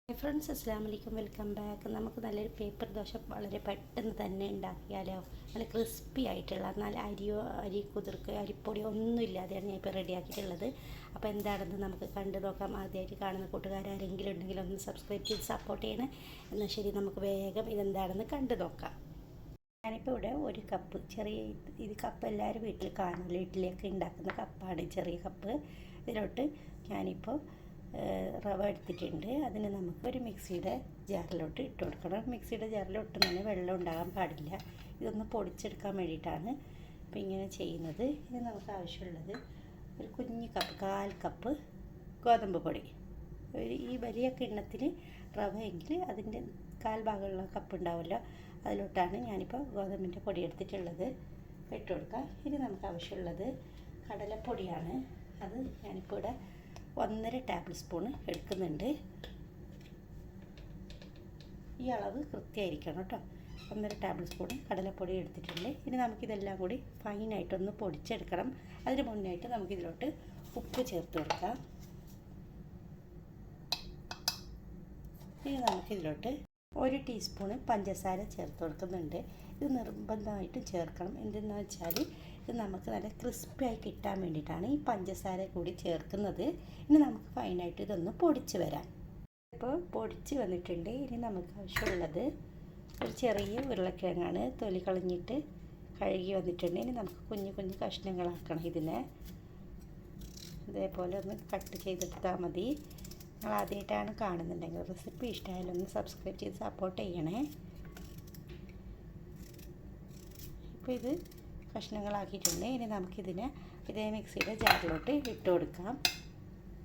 Hi friends, അസ്സലാമു അലൈക്കും. Welcome back. നമുക്ക് നല്ലൊരു പേപ്പർ ദോശ വളരെ പെട്ടെന്ന് തന്നെ ഉണ്ടാക്കിയാലോ. നല്ല ക്രിസ്പി ആയിട്ടുള്ള, നല്ല അരി കുതിർക്കുക, അരിപ്പൊടി ഒന്നും ഇല്ലാതെയാണ് ഞാൻ ഇപ്പോൾ റെഡിയാക്കിയിട്ടുള്ളത്. അപ്പോൾ എന്താണെന്ന് നമുക്ക് കണ്ടു നോക്കാം. ആദ്യമായിട്ട് കാണുന്ന കൂട്ടുകാരെങ്കിലും ഉണ്ടെങ്കിൽ ഒന്ന് സബ്സ്ക്രൈബ് ചെയ്ത് സപ്പോർട്ട് ചെയ്യണേ. എന്നാൽ ശരി, നമുക്ക് വേഗം ഇതെന്താണെന്ന് കണ്ടു നോക്കാം. ഞാനിപ്പോൾ ഇവിടെ ഒരു കപ്പ് ഇത് കപ്പ് എല്ലാവരും വീട്ടിൽ കാണുമല്ലോ, ഇഡ്ഡലിയൊക്കെ ഉണ്ടാക്കുന്ന കപ്പാണ്, ചെറിയ കപ്പ്. ഇതിലോട്ട് ഞാനിപ്പോൾ റവ എടുത്തിട്ടുണ്ട്. അതിന് നമുക്കൊരു മിക്സിയുടെ ജാറിലോട്ട് ഇട്ട് കൊടുക്കണം. മിക്സിയുടെ ജാറിൽ ഒട്ടും തന്നെ വെള്ളം ഉണ്ടാകാൻ പാടില്ല. ഇതൊന്ന് പൊടിച്ചെടുക്കാൻ വേണ്ടിയിട്ടാണ് അപ്പോൾ ഇങ്ങനെ ചെയ്യുന്നത്. ഇനി നമുക്ക് ആവശ്യമുള്ളത് ഒരു കുഞ്ഞ് കപ്പ്, 1/4 കപ്പ് ഗോതമ്പ് പൊടി. ഈ വലിയ കിണ്ണത്തിന് റവ എങ്കിൽ അതിൻ്റെ 1/4 ഭാഗമുള്ള കപ്പ് ഉണ്ടാവുമല്ലോ, അതിലോട്ടാണ് ഞാനിപ്പോൾ ഗോതമ്പിൻ്റെ പൊടി എടുത്തിട്ടുള്ളത്. ഇട്ട് കൊടുക്കാം. ഇനി നമുക്ക് ആവശ്യമുള്ളത് കടലപ്പൊടിയാണ്. അത് ഞാനിപ്പോൾ ഇവിടെ 1.5 ടേബിൾ സ്പൂൺ എടുക്കുന്നുണ്ട്. ഈ അളവ് കൃത്യമായിരിക്കണം കേട്ടോ. 1.5 ടേബിൾ സ്പൂൺ കടലപ്പൊടി എടുത്തിട്ടുണ്ട്. ഇനി നമുക്കിതെല്ലാം കൂടി ഫൈനായിട്ടൊന്ന് പൊടിച്ചെടുക്കണം. അതിന് മുന്നായിട്ട് നമുക്കിതിലോട്ട് ഉപ്പ് ചേർത്ത് കൊടുക്കാം. ഇനി നമുക്കിതിലോട്ട് 1 ടീസ്പൂണ് പഞ്ചസാര ചേർത്ത് കൊടുക്കുന്നുണ്ട്. ഇത് നിർബന്ധമായിട്ടും ചേർക്കണം. എന്തെന്ന് വെച്ചാൽ ഇത് നമുക്ക് നല്ല ക്രിസ്പിയായി കിട്ടാൻ വേണ്ടിയിട്ടാണ് ഈ പഞ്ചസാര കൂടി ചേർക്കുന്നത്. ഇനി നമുക്ക് ഫൈനായിട്ട് ഇതൊന്ന് പൊടിച്ച് വരാം. ഇപ്പോൾ പൊടിച്ച് വന്നിട്ടുണ്ട്. ഇനി നമുക്ക് ആവശ്യമുള്ളത് ഒരു ചെറിയ ഉരുളക്കിഴങ്ങാണ്. തൊലി കളഞ്ഞിട്ട് കഴുകി വന്നിട്ടുണ്ട്. ഇനി നമുക്ക് കുഞ്ഞു കുഞ്ഞു കഷ്ണങ്ങളാക്കണം. ഇതിനെ ഇതേപോലെ ഒന്ന് കട്ട് ചെയ്തെടുത്താൽ മതി. നിങ്ങൾ ആദ്യമായിട്ടാണ് കാണുന്നുണ്ടെങ്കിൽ റെസിപ്പി ഇഷ്ടമായാലും ഒന്ന് സബ്സ്ക്രൈബ് ചെയ്ത് സപ്പോർട്ട് ചെയ്യണേ. ഇപ്പോൾ ഇത് കഷ്ണങ്ങളാക്കിയിട്ടുണ്ട്. ഇനി നമുക്കിതിനെ ഇതേ മിക്സിയുടെ ജാറിലോട്ട് ഇട്ട് കൊടുക്കാം.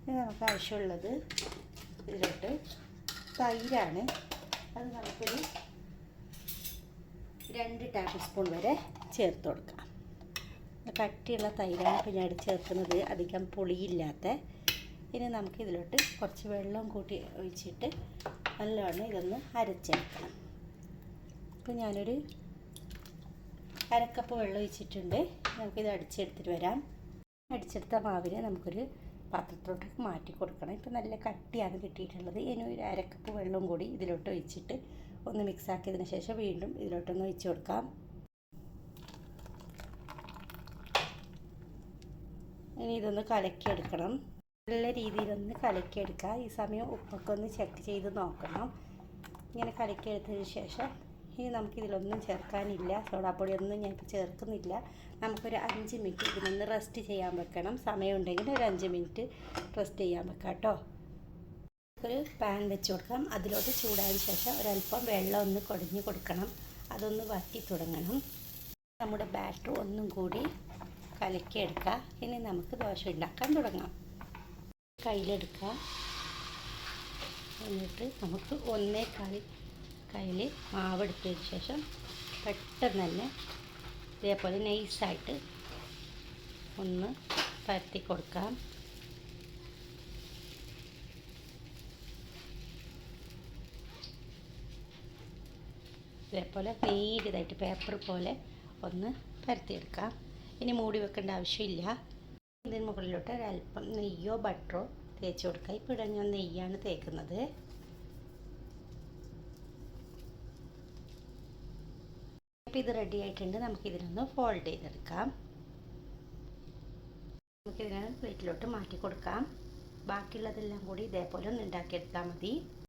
ഇനി നമുക്ക് ആവശ്യമുള്ളത് ഇതിലോട്ട് തൈരാണ്. അത് നമുക്കൊരു 2 ടേബിൾ സ്പൂൺ വരെ ചേർത്ത് കൊടുക്കാം. കട്ടിയുള്ള തൈരാണ് ഇപ്പോൾ ഞാൻ ചേർക്കുന്നത്, അധികം പുളിയില്ലാത്ത. ഇനി നമുക്കിതിലോട്ട് കുറച്ച് വെള്ളം കൂട്ടി ഒഴിച്ചിട്ട് നല്ലവണ്ണം ഇതൊന്ന് അരച്ചെടുക്കണം. ഇപ്പോൾ ഞാനൊരു 1/2 കപ്പ് വെള്ളം ഒഴിച്ചിട്ടുണ്ട്. നമുക്കിത് അടിച്ചെടുത്തിട്ട് വരാം. അടിച്ചെടുത്ത മാവിനെ നമുക്കൊരു പാത്രത്തിലോട്ട് മാറ്റി കൊടുക്കണം. ഇപ്പോൾ നല്ല കട്ടിയാണ് കിട്ടിയിട്ടുള്ളത്. ഇനി ഒരു 1/2 കപ്പ് വെള്ളം കൂടി ഇതിലോട്ട് ഒഴിച്ചിട്ട് ഒന്ന് മിക്സാക്കിയതിന് ശേഷം വീണ്ടും ഇതിലോട്ടൊന്ന് ഒഴിച്ച് കൊടുക്കാം. ഇനി ഇതൊന്ന് കലക്കിയെടുക്കണം. നല്ല രീതിയിലൊന്ന് കലക്കിയെടുക്കുക. ഈ സമയം ഉപ്പൊക്കെ ഒന്ന് ചെക്ക് ചെയ്ത് നോക്കണം. ഇങ്ങനെ കലക്കിയെടുത്തതിന് ശേഷം ഇനി നമുക്കിതിലൊന്നും ചേർക്കാനില്ല. സോഡാപ്പൊടിയൊന്നും ഞാനിപ്പോൾ ചേർക്കുന്നില്ല. നമുക്കൊരു 5 മിനിറ്റ് ഇതിനൊന്ന് റെസ്റ്റ് ചെയ്യാൻ വെക്കണം. സമയമുണ്ടെങ്കിൽ ഒരു 5 മിനിറ്റ് റെസ്റ്റ് ചെയ്യാൻ വെക്കാം കേട്ടോ. ഒരു പാൻ വെച്ച് കൊടുക്കാം. അതിലോട്ട് ചൂടായതിന് ശേഷം ഒരല്പം വെള്ളം ഒന്ന് കൊടിഞ്ഞ് കൊടുക്കണം. അതൊന്ന് വറ്റി തുടങ്ങണം. നമ്മുടെ ബാറ്റർ ഒന്നും കൂടി കലക്കിയെടുക്കുക. ഇനി നമുക്ക് ദോശ ഉണ്ടാക്കാൻ തുടങ്ങാം. കയ്യിലെടുക്കുക. എന്നിട്ട് നമുക്ക് 1/4 കയ്യിൽ മാവെടുത്തതിന് ശേഷം പെട്ടെന്ന് തന്നെ ഇതേപോലെ നൈസായിട്ട് ഒന്ന് പരത്തി കൊടുക്കാം. ഇതേപോലെ നേരിയതായിട്ട് പേപ്പർ പോലെ ഒന്ന് പരത്തിയെടുക്കാം. ഇനി മൂടി വെക്കേണ്ട ആവശ്യമില്ല. ഇതിന് മുകളിലോട്ട് ഒരല്പം നെയ്യോ ബട്ടറോ തേച്ച് കൊടുക്കുക. ഇപ്പോൾ ഞാൻ നെയ്യാണ് തേക്കുന്നത്. ഇപ്പോൾ ഇത് റെഡി ആയിട്ടുണ്ട്. നമുക്കിതിനൊന്ന് ഫോൾഡ് ചെയ്തെടുക്കാം. നമുക്കിതിനെ പ്ലേറ്റിലോട്ട് മാറ്റി കൊടുക്കാം. ബാക്കിയുള്ളതെല്ലാം കൂടി ഇതേപോലെ ഒന്ന് ഉണ്ടാക്കിയെടുത്താൽ മതി.